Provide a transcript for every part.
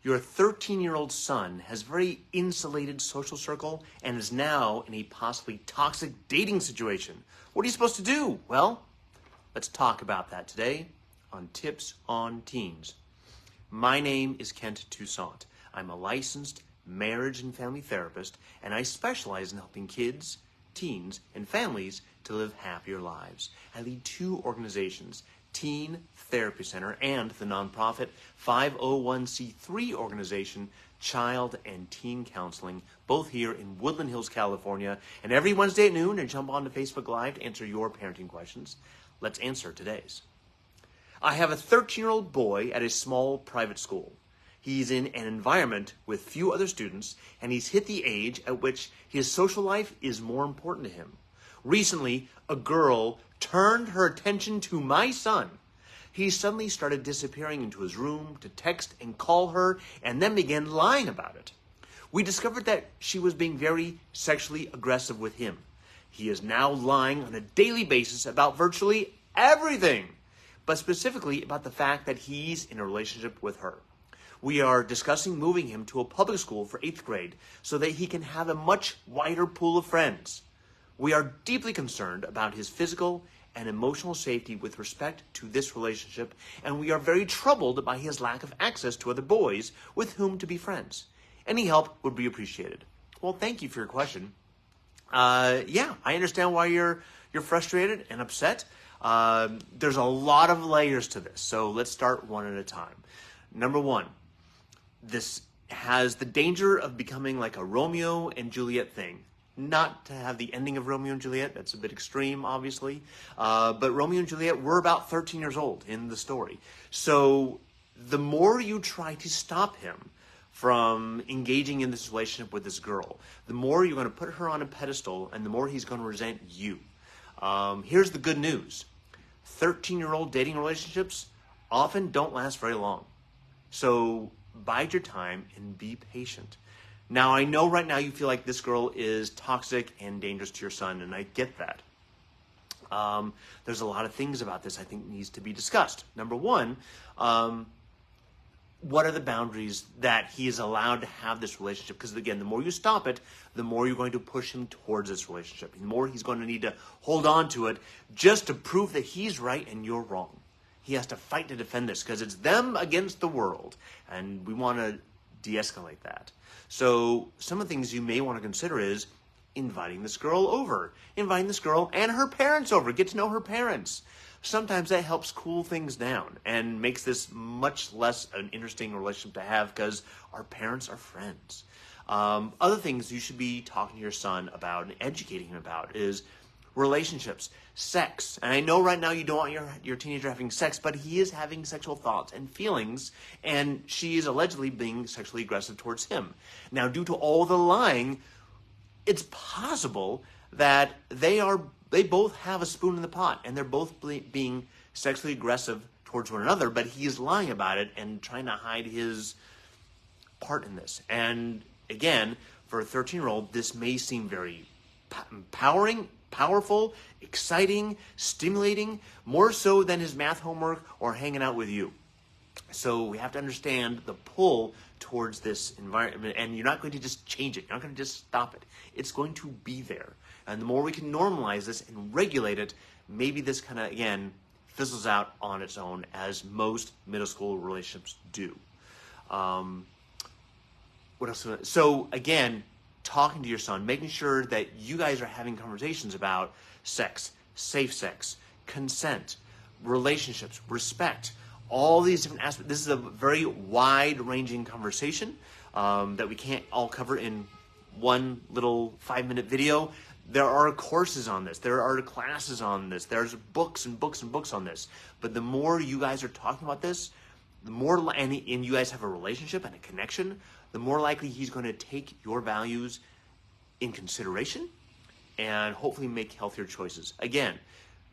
Your 13-year-old son has a very insulated social circle and is now in a possibly toxic dating situation. What are you supposed to do? Well, let's talk about that today on Tips on Teens. My name is Kent Toussaint. I'm a licensed marriage and family therapist, and I specialize in helping kids, teens, and families to live happier lives. I lead two organizations, Teen Therapy Center and the nonprofit 501c3 organization, Child and Teen Counseling, both here in Woodland Hills, California. And every Wednesday at noon, I jump onto Facebook Live to answer your parenting questions. Let's answer today's. I have a 13-year-old boy at a small private school. He's in an environment with few other students, and he's hit the age at which his social life is more important to him. Recently, a girl turned her attention to my son. He suddenly started disappearing into his room to text and call her, and then began lying about it. We discovered that she was being very sexually aggressive with him. He is now lying on a daily basis about virtually everything, but specifically about the fact that he's in a relationship with her. We are discussing moving him to a public school for 8th grade so that he can have a much wider pool of friends. We are deeply concerned about his physical and emotional safety with respect to this relationship, and we are very troubled by his lack of access to other boys with whom to be friends. Any help would be appreciated. Well, thank you for your question. I understand why you're frustrated and upset. There's a lot of layers to this, so let's start one at a time. Number one, this has the danger of becoming like a Romeo and Juliet thing. Not to have the ending of Romeo and Juliet, that's a bit extreme, obviously. But Romeo and Juliet were about 13 years old in the story. So the more you try to stop him from engaging in this relationship with this girl, the more you're going to put her on a pedestal and the more he's going to resent you. Here's the good news. 13-year-old dating relationships often don't last very long. So bide your time and be patient. Now, I know right now you feel like this girl is toxic and dangerous to your son, and I get that. There's a lot of things about this I think needs to be discussed. Number one, what are the boundaries that he is allowed to have this relationship? Because again, the more you stop it, the more you're going to push him towards this relationship. The more he's going to need to hold on to it just to prove that he's right and you're wrong. He has to fight to defend this because it's them against the world, and we want to de-escalate that. So some of the things you may want to consider is inviting this girl over, inviting this girl and her parents over, get to know her parents. Sometimes that helps cool things down and makes this much less an interesting relationship to have because our parents are friends. Other things you should be talking to your son about and educating him about is relationships, sex. And I know right now you don't want your teenager having sex, but he is having sexual thoughts and feelings, and she is allegedly being sexually aggressive towards him. Now, due to all the lying, it's possible that they both have a spoon in the pot, and they're both being sexually aggressive towards one another, but he is lying about it and trying to hide his part in this. And again, for a 13-year-old, this may seem very empowering, powerful, exciting, stimulating, more so than his math homework or hanging out with you. So we have to understand the pull towards this environment, and you're not going to just change it. You're not going to just stop it. It's going to be there. And the more we can normalize this and regulate it, maybe this kind of, again, fizzles out on its own, as most middle school relationships do. What else? So again, talking to your son, making sure that you guys are having conversations about sex, safe sex, consent, relationships, respect, all these different aspects. This is a very wide-ranging conversation that we can't all cover in one little 5-minute video. There are courses on this. There are classes on this. There's books and books and books on this. But the more you guys are talking about this, the more, and you guys have a relationship and a connection, the more likely he's going to take your values in consideration and hopefully make healthier choices. Again,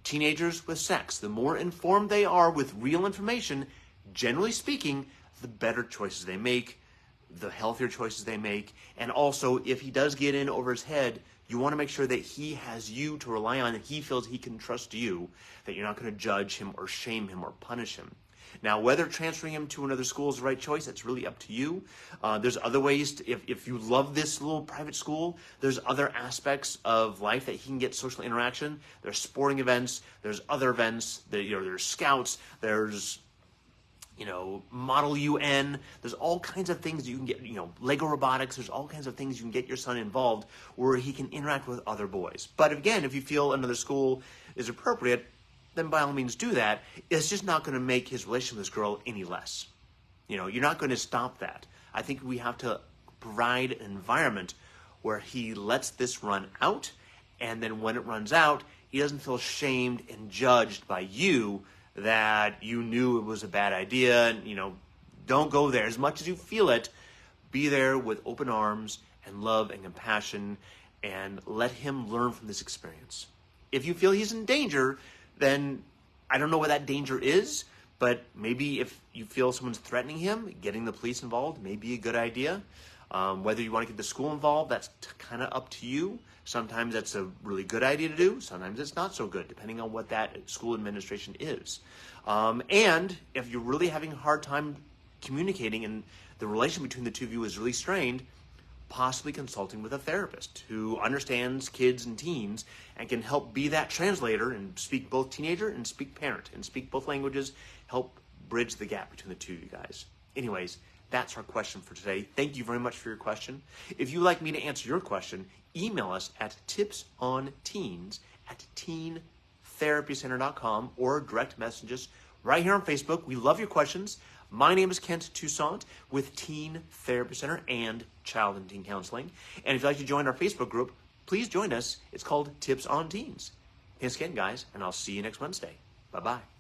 teenagers with sex, the more informed they are with real information, generally speaking, the better choices they make, the healthier choices they make. And also, if he does get in over his head, you want to make sure that he has you to rely on, that he feels he can trust you, that you're not going to judge him or shame him or punish him. Now, whether transferring him to another school is the right choice, that's really up to you. There's other ways, if you love this little private school, there's other aspects of life that he can get social interaction. There's sporting events, there's other events, there's scouts, there's Model UN. There's all kinds of things you can get, Lego robotics. There's all kinds of things you can get your son involved where he can interact with other boys. But again, if you feel another school is appropriate, then by all means do that. It's just not going to make his relationship with this girl any less. You're not going to stop that. I think we have to provide an environment where he lets this run out, and then when it runs out, he doesn't feel shamed and judged by you that you knew it was a bad idea, and don't go there. As much as you feel it, be there with open arms and love and compassion, and let him learn from this experience. If you feel he's in danger, then I don't know what that danger is, but maybe if you feel someone's threatening him, getting the police involved may be a good idea. Whether you want to get the school involved, that's kind of up to you. Sometimes that's a really good idea to do. Sometimes it's not so good, depending on what that school administration is. And if you're really having a hard time communicating and the relation between the two of you is really strained, possibly consulting with a therapist who understands kids and teens and can help be that translator and speak both teenager and speak parent and speak both languages, help bridge the gap between the two of you guys. Anyways, that's our question for today. Thank you very much for your question. If you'd like me to answer your question, email us at tipsonteens@teentherapycenter.com or direct message us right here on Facebook. We love your questions. My name is Kent Toussaint with Teen Therapy Center and Child and Teen Counseling. And if you'd like to join our Facebook group, please join us. It's called Tips on Teens. Thanks again, guys, and I'll see you next Wednesday. Bye-bye.